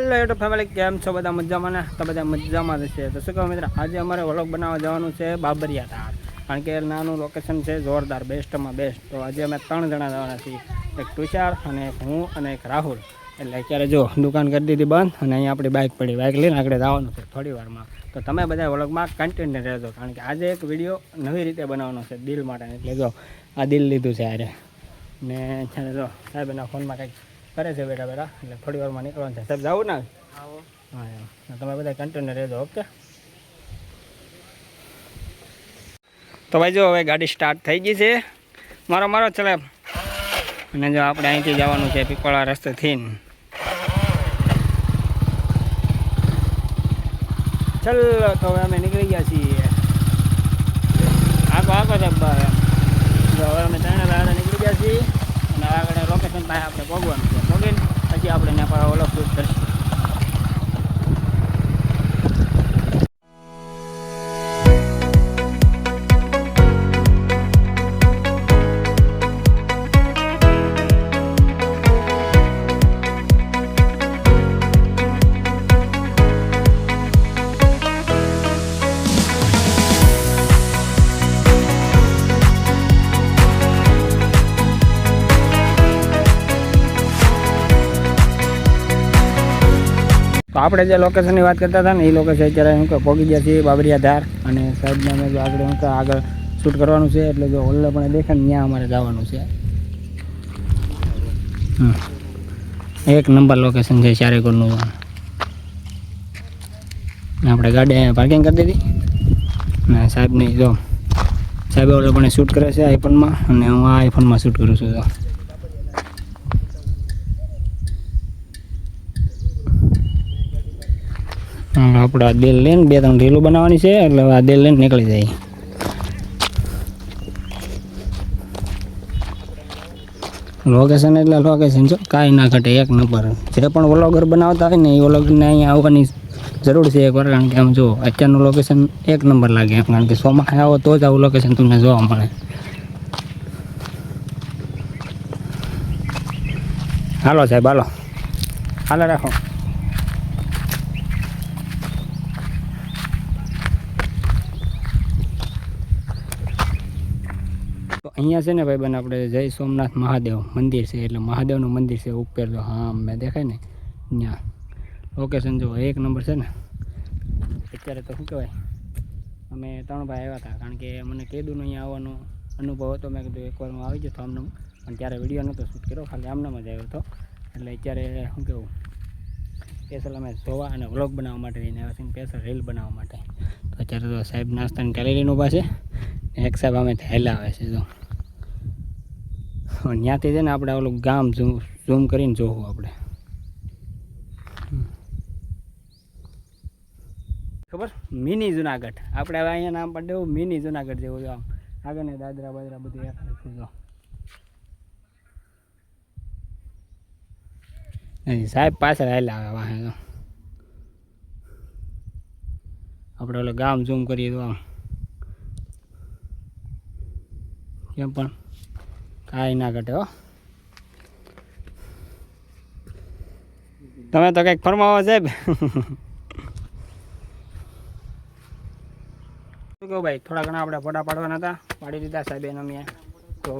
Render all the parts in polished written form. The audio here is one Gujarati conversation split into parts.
હેલો યુટ્યુબ ફેમિલી, કેમ છો બધા? મજામાં ને? તો બધા મજામાં રહેશે. તો શું કહો મિત્ર, આજે અમારે વ્લોગ બનાવવા જવાનું છે બાબરિયા ધાર, કારણ કે નાનું લોકેશન છે, જોરદાર, બેસ્ટમાં બેસ્ટ. તો આજે અમે 3 જણા જવાના છીએ, એક તુષાર અને એક હું અને એક રાહુલ. એટલે અત્યારે જો દુકાન કરી દીધી બંધ અને અહીંયા આપણી બાઇક પડી, બાઇક લઈને આગળ જવાનું છે થોડી વારમાં. તો તમે બધા વ્લોગમાં કન્ટિન્યુ રહેજો, કારણ કે આજે એક વિડીયો નવી રીતે બનાવવાનો છે દિલ માટે. એટલે જો આ દિલ લીધું છે આરે, ને અત્યારે જો સાહેબ એના ફોનમાં કંઈક કરે છે બેઠા બેઠા, એટલે થોડી વારમાં નીકળવાનું છે. સાહેબ જવું ને? હા, તમે બધા કન્ટિન્યુ રહેજો. ઓકે. તો ભાઈ જો હવે ગાડી સ્ટાર્ટ થઈ ગઈ છે, મારો ચલે. અને જો આપણે અહીંથી જવાનું છે પીપળા રસ્તેથી. ચલો તો હવે અમે નીકળી ગયા છીએ. આખો સાહેબ હવે અમે 3 દાડા નીકળી ગયા છીએ અને આગળ લોકેશન પાસે આપણે પહોંચવાનું છે. પહોંચીને પછી આપણે નેપાળ ઓલો શૂટ કરીશું. તો આપણે જે લોકેશનની વાત કરતા હતા ને, એ લોકેશન અત્યારે હું કે પહોંચી ગયા છીએ બાબરિયા ધાર. અને સાહેબને અમે જો આગળ શૂટ કરવાનું છે, એટલે જો ઓલે પણ દેખાય ને ત્યાં અમારે જવાનું છે. એક નંબર લોકેશન છે ચારેકોરનું. આપણે ગાડી પાર્કિંગ કરી દીધી ને સાહેબની જો સાહેબ ઓલે પણ શૂટ કરે છે આઈફોનમાં, અને હું આ આઈફોનમાં શૂટ કરું છું. આપણે આ દિલ લઈને 2-3 રીલો બનાવવાની છે, એટલે આ દિલ લઈને નીકળી જાય. લોકેશન એટલે લોકેશન છો, કાંઈ ના ઘટે, એક નંબર. જે પણ વ્લોગર બનાવતા હોય ને એ વ્લોગરને અહીંયા આવવાની જરૂર છે એકવાર, કારણ કે આમ જો અત્યારનું લોકેશન એક નંબર લાગે એમ, કારણ કે ચોમાસે આવો તો જ આવું લોકેશન તમને જોવા મળે. હાલો સાહેબ, હાલો રાખો. અહીંયા છે ને ભાઈ બને આપણે જય સોમનાથ મહાદેવ મંદિર છે, એટલે મહાદેવનું મંદિર છે ઉપર. જો હા મેં દેખાય ને ત્યાં લોકેશન જો એક નંબર છે ને. અત્યારે તો શું કહેવાય, અમે 3 ભાઈ આવ્યા હતા, કારણ કે મને કીધું ને અહીંયા આવવાનો અનુભવ હતો. મેં કીધું એકવાર હું આવી જતો આમને, પણ ત્યારે વિડીયો નહોતો શૂટ કર્યો, ખાલી આમનામાં જ આવ્યો હતો. એટલે અત્યારે શું કહેવું, સ્પેશિયલ અમે જોવા અને વ્લોગ બનાવવા માટે લઈને આવ્યા છીએ, સ્પેશિયલ રીલ બનાવવા માટે. તો અત્યારે તો સાહેબ નાસ્તાની કેલેરીનું ઊભા છે, એક સાહેબ અમે થયેલા આવે છે. જો ત્યાંથી છે ને આપણે ઓલું ગામ ઝૂમ કરીને જોવું આપણે. ખબર, મિની જુનાગઢ. આપણે હવે અહીંયા નામ પણ દેવું મિની જુનાગઢ જેવું. જો આમ આગળ ને દાદરા બાદરા બધું જો સાહેબ પાછળ હાલ્યા આવે વાહે. જો આપણે ઓલું ગામ ઝૂમ કરીએ તો આમ કેમ પણ કાંઈ ના ઘટે હો. તમે તો કંઈક ફરમાવો સાહેબ. શું કહું ભાઈ, થોડા ઘણા આપણે ફોટા પાડવાના હતા, પાડી દીધા સાહેબે અમે. તો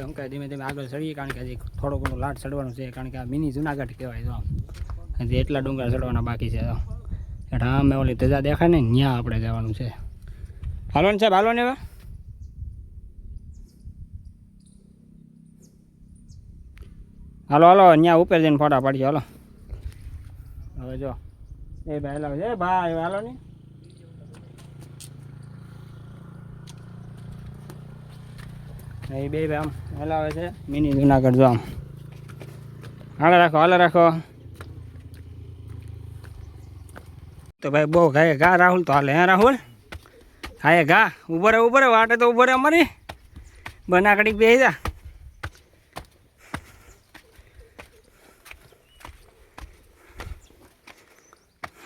એમ કહે ધીમે ધીમે આગળ ચડીએ, કારણ કે હજી થોડો ઘણો લાટ ચડવાનું છે, કારણ કે આ મિની જુનાગઢ કહેવાય. તો હજી એટલા ડુંગર ચડવાના બાકી છે. તો એટલે અમે ઓલી ધજા દેખાય ને ત્યાં આપણે જવાનું છે. હાલો ને સાહેબ, હાલો ને હવે. હાલો ત્યાં ઉપર જઈને ફોટા પાડીએ. હાલો હવે જો એ ભાઈ હાલો છે, ભાઈ હાલો ને. એ બે ભાઈ આમ હલાવે છે મિની જુનાગઢ. જો આમ હાલે રાખો. તો ભાઈ બહુ ઘાય ઘા રાહુલ તો હાલે. હે રાહુલ, હાય ઘા ઉભો રે વાટે તો ઉભો રે. અમારી બનાકડી બે જા.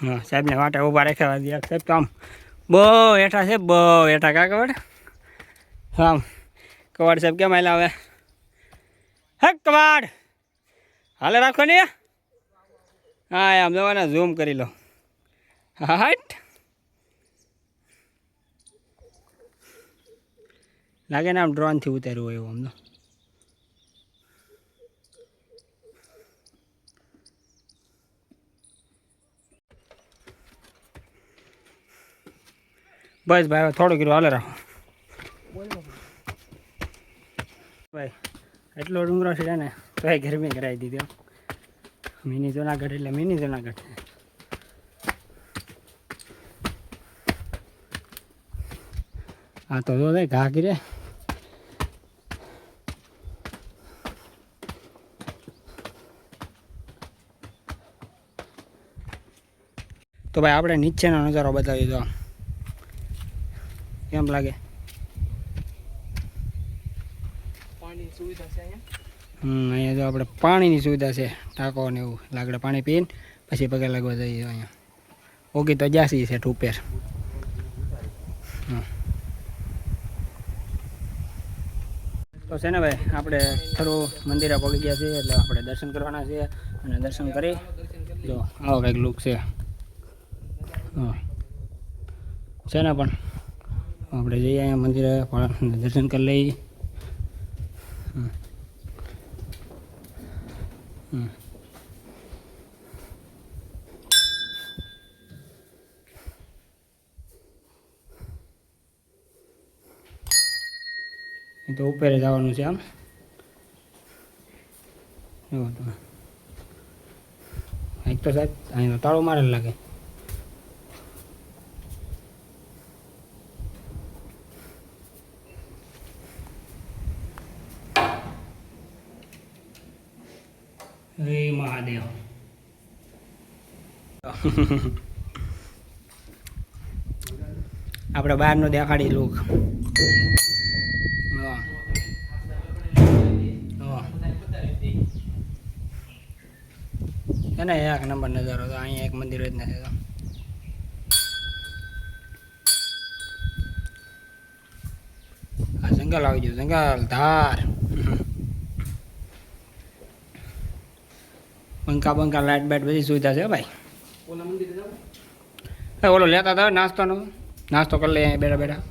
હા, સાહેબને વાટે ઊભા રાખ્યા દે. સાહેબ તો આમ બહુ હેઠા છે, બહુ હેઠા. કા કવાડ આમ કવાડ સાહેબ કેમ હાલ આવે? હે કવાડ હાલે રાખો ને. હા આમ જવાના ઝૂમ કરી લો. હટ લાગે ને આમ ડ્રોનથી ઉતાર્યું હોય એવું આમ તો. બસ ભાઈ થોડું કીધું હાલે રાખો ભાઈ. એટલો ડુંગરો છે ને તો એ ગરમી કરાવી દીધી. મિની જુનાગઢ એટલે મિની જુનાગઢ. હા તો જો ઘા ગીરે તો ભાઈ આપણે નીચેનો નજારો બતાવી દો કેમ લાગે. અહીંયા જો આપણે પાણીની સુવિધા છે, ટાંકો ને એવું લાગડે પાણી પીને પછી પગે લાગવા જઈએ. અહીંયા ઓગી તો જાસી છે ટુપેર. તો છે ને ભાઈ આપણે થોડું મંદિરે પહોંચી ગયા છીએ એટલે આપણે દર્શન કરવાના છીએ અને દર્શન કરી જો આવો કંઈક લુક છે. છે ને પણ આપણે જઈએ અહીંયા મંદિરે દર્શન કરી લઈએ. એ તો ઉપર જવાનું છે આમ. એવું તો એક તો સાહેબ અહીં તાળું મારેલ લાગે. હે મહાદેવ. આપણે બહારનું દેખાડી લુક. એને એક નંબર નજારો તો અહીંયા એક મંદિર જ નથી. તો આ જંગલ આવી ગયું, જંગલ ધાર. પંખા બંખા લાઇટ બાઇટ બધી સુવિધા છે ભાઈ. ઓલો લેતા હતા નાસ્તો કરી લઈએ અહીંયા બેઠા બેઠા.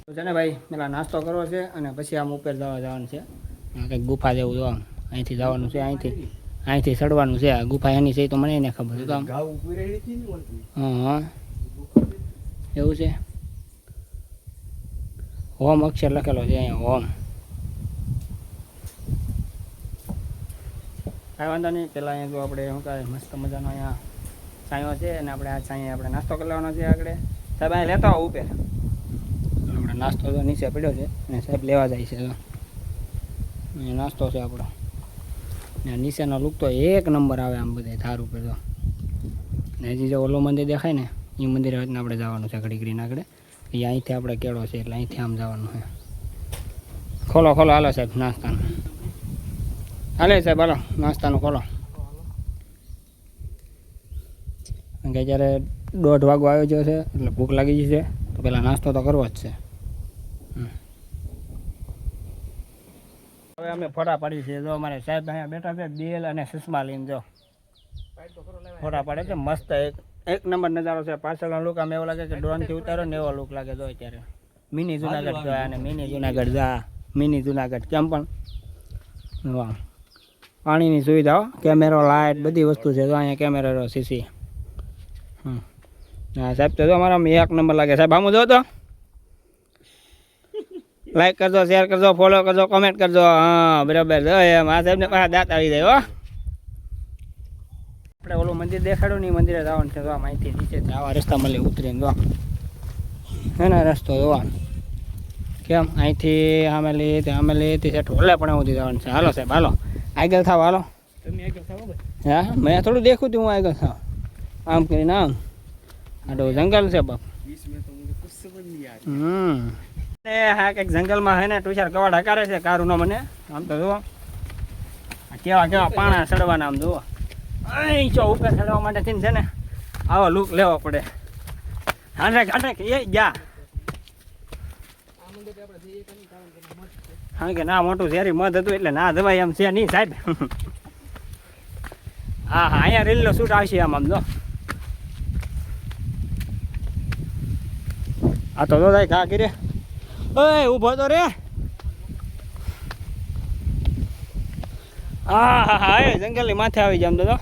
તો છે ને ભાઈ પેલા નાસ્તો કરવો છે અને પછી આમ ઉપર જવાનું છે. કંઈક ગુફા જેવું જો અહીંથી જવાનું છે, અહીંથી ચડવાનું છે. આ ગુફા એની છે તો મને એને ખબર છે. હા એવું છે. હોમ અક્ષર લખેલો છે અહીંયા હોમ. કાંઈ વાંધો નહીં. પહેલાં અહીંયા જો આપણે શું કહે મસ્ત મજાનો અહીંયા છાંયો છે અને આપણે આ છાંયે આપણે નાસ્તો કરી લેવાનો છે. આગળ સાહેબ અહીંયા લેતા હો ઉપર. આપણે નાસ્તો તો નીચે પડ્યો છે અને સાહેબ લેવા જાય છે. અહીંયા નાસ્તો છે આપણો. ને નીચેનો લુક તો એક નંબર આવે આમ બધે ધાર ઉપર તો. ને હજી જો ઓલો મંદિર દેખાય ને એ મંદિરે આપણે જવાનું છે ઘડી કરીને આગળ. એ અહીંથી આપણે કેળો છે એટલે અહીંથી આમ જવાનું છે. ખોલો હાલો સાહેબ નાસ્તાનું. હાલે સાહેબ હાલો નાસ્તાનું ખોલો. કારણ કે જ્યારે 1:30 વાગો આવ્યો છે એટલે ભૂખ લાગી ગઈ છે તો પહેલાં નાસ્તો તો કરવો જ છે. હવે અમે ફોટા પાડી છે. જો અમારે સાહેબ અહીંયા બેઠા છે બેલ અને ચશ્મા લઈને. જો ફોટા પાડે છે મસ્ત. એક નંબર નજારો છે. પાછળનો લુક આમ એવો લાગે કે ડ્રોનથી ઉતારો ને એવો લુક લાગે. જો અત્યારે મિની જુનાગઢ જો અને મિની જુનાગઢ જા મિની જુનાગઢ કેમ પણ વાહ. પાણીની સુવિધાઓ કેમેરો લાઇટ બધી વસ્તુ છે. તો અહીંયા કેમેરો સીસી. હા સાહેબ તો જો અમારા એક નંબર લાગે. સાહેબ આમ જો તો લાઈક કરજો, શેર કરજો, ફોલો કરજો, કોમેન્ટ કરજો. હા બરાબર. એમ આ સાહેબને પાછા દાંત આવી જાય. હો આપણે ઓલું મંદિર દેખાડ્યું ને એ મંદિરે જવાનું છે. જોવા અહીંથી નીચે આવા રસ્તા મળે ઉતરીને જો એના રસ્તો જોવા કેમ અહીંથી આમેલી સેટ ઓલે પણ એવું જવાનું છે. હાલો સાહેબ હાલો આગળ થાવ. હાલો તમે આગળ થાવ. હા મેં થોડું દેખું તું હું આગળ થાવ આમ કરીને આમ. આ તો જંગલ છે બાપ. હા કંઈક જંગલમાં હે ને ટુષાર કવાડ હકારે છે કારું નો મને. આમ તો જુઓ કેવા પાણા ચડવાના. આમ જુઓ અહીં ચો ઉપર ચડવા માટે થઈને છે ને આવો લુક લેવો પડે. હાંડે એ જા હા કે ના મોટું ઝેરી મધ હતું એટલે ના દવાઈ એમ છે નહીં સાહેબ. હા હા, અહીંયા રીલનો શૂટ આવશે આમ જો. આ તો થાય ઘા કરી. ઓય ઊભો તો રે. હા હા હા, એ જંગલની માથે આવી જાય આમ તો.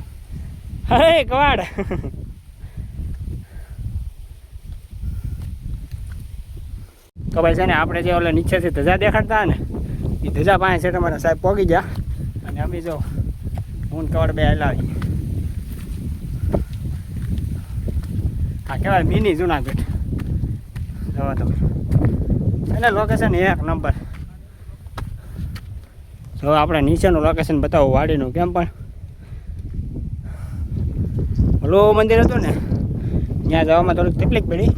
હે કવાડ. તો ભાઈ છે ને આપણે જે ઓલા નીચેથી ધજા દેખાડતા ને એ ધજા પાસે છે તમારા સાહેબ પોગી ગયા અને અમે જો હું કવાડ બે હલાવી. આ કહેવાય મિની જુનાગઢ. જવા તો એટલે લોકેશન એક નંબર. જો આપણે નીચેનું લોકેશન બતાવું વાડીનું કેમ પણ ઓલું મંદિર હતું ને ત્યાં જવામાં થોડીક તકલીફ પડી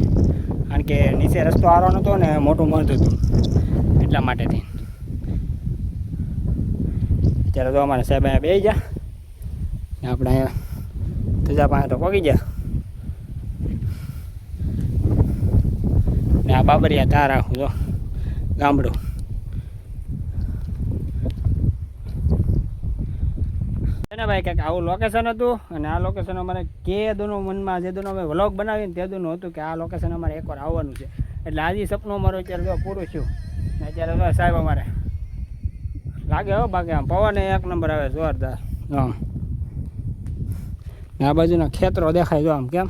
કારણ કે નીચે રસ્તો આરો નહોતો ને મોટું મધ હતું એટલા માટેથી. અત્યારે તો અમારા સાહેબ અહીંયા બેસી ગયા ને આપણે અહીંયા ધજા પાસે તો પગી ગયા ને આ બાબરિયા તાર આખું જો ગામડું. ને ભાઈ કંઈક આવું લોકેશન હતું અને આ લોકેશન અમારે કે દોનો મનમાં જે દોનો અમે વ્લોગ બનાવીને તે દોનું હતું કે આ લોકેશન અમારે એકવાર આવવાનું છે એટલે આજે સપનું અમારું અત્યારે જો પૂરું થયું ને અત્યારે સાહેબ અમારે લાગે હો બાકી આમ પવન એક નંબર આવે જોરદાર. આમ ને આ બાજુના ખેતરો દેખાય જો આમ કેમ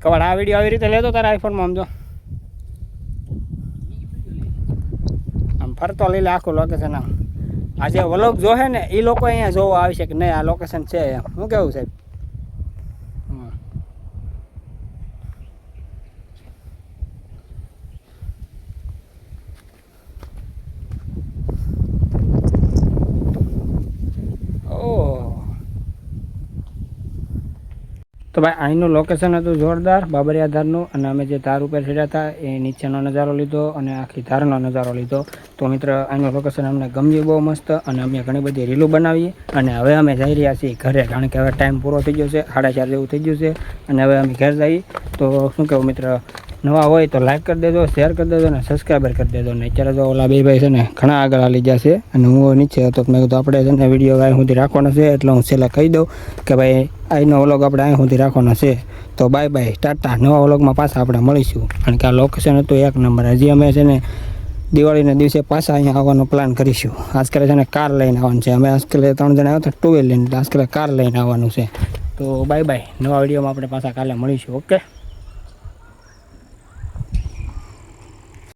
કવાડ. આ વિડીયો આવી રીતે લેતો તારા આઈફોનમાં આમ જો આમ ફરતો લઈ લે આખું લોકેશન. આમ આ જે વ્લોગ જોશે ને એ લોકો અહીંયા જોવા આવશે કે નહીં આ લોકેશન છે એમ. શું કેવું સાહેબ? તો ભાઈ અહીંનું લોકેશન હતું જોરદાર બાબરિયા ધારનું અને અમે જે ધાર ઉપર ચડ્યા હતા એ નીચેનો નજારો લીધો અને આખી ધારનો નજારો લીધો. તો મિત્ર અહીંનું લોકેશન અમને ગમ્યું બહુ મસ્ત અને અમે ઘણી બધી રીલો બનાવીએ અને હવે અમે જઈ રહ્યા છીએ ઘરે કારણ કે હવે ટાઈમ પૂરો થઈ ગયો છે 4:30 જેવું થઈ ગયું છે અને હવે અમે ઘર જઈએ. તો શું કહેવું મિત્ર, નવા હોય તો લાઈક કરી દેજો, શેર કરી દેજો અને સબસ્ક્રાઈબર કરી દેજો. ને અત્યારે તો ઓલા બે ભાઈ છે ને ઘણા આગળ હાલી ગયા છે અને હું નીચે હતો. મેં કીધું આપણે છે ને વિડીયો અહીં સુધી રાખવાનો છે એટલે હું છેલ્લે કહી દઉં કે ભાઈ અહીંનો વ્લોગ આપણે અહીં સુધી રાખવાનો છે. તો બાય બાય, ટાટા. નવા વ્લોગમાં પાછા આપણે મળીશું કારણ કે આ લોકેશન હતું એક નંબર. હજી અમે છે ને દિવાળીના દિવસે પાછા અહીંયા આવવાનો પ્લાન કરીશું. આજકાલ છે ને કાર લઈને આવવાનું છે. અમે આજકાલ 3 જણા આવ્યા હતા ટુ વ્હીલ લઈને, આજકાલ કાર લઈને આવવાનું છે. તો બાય બાય, નવા વિડીયોમાં આપણે પાછા કાલે મળીશું. ઓકે.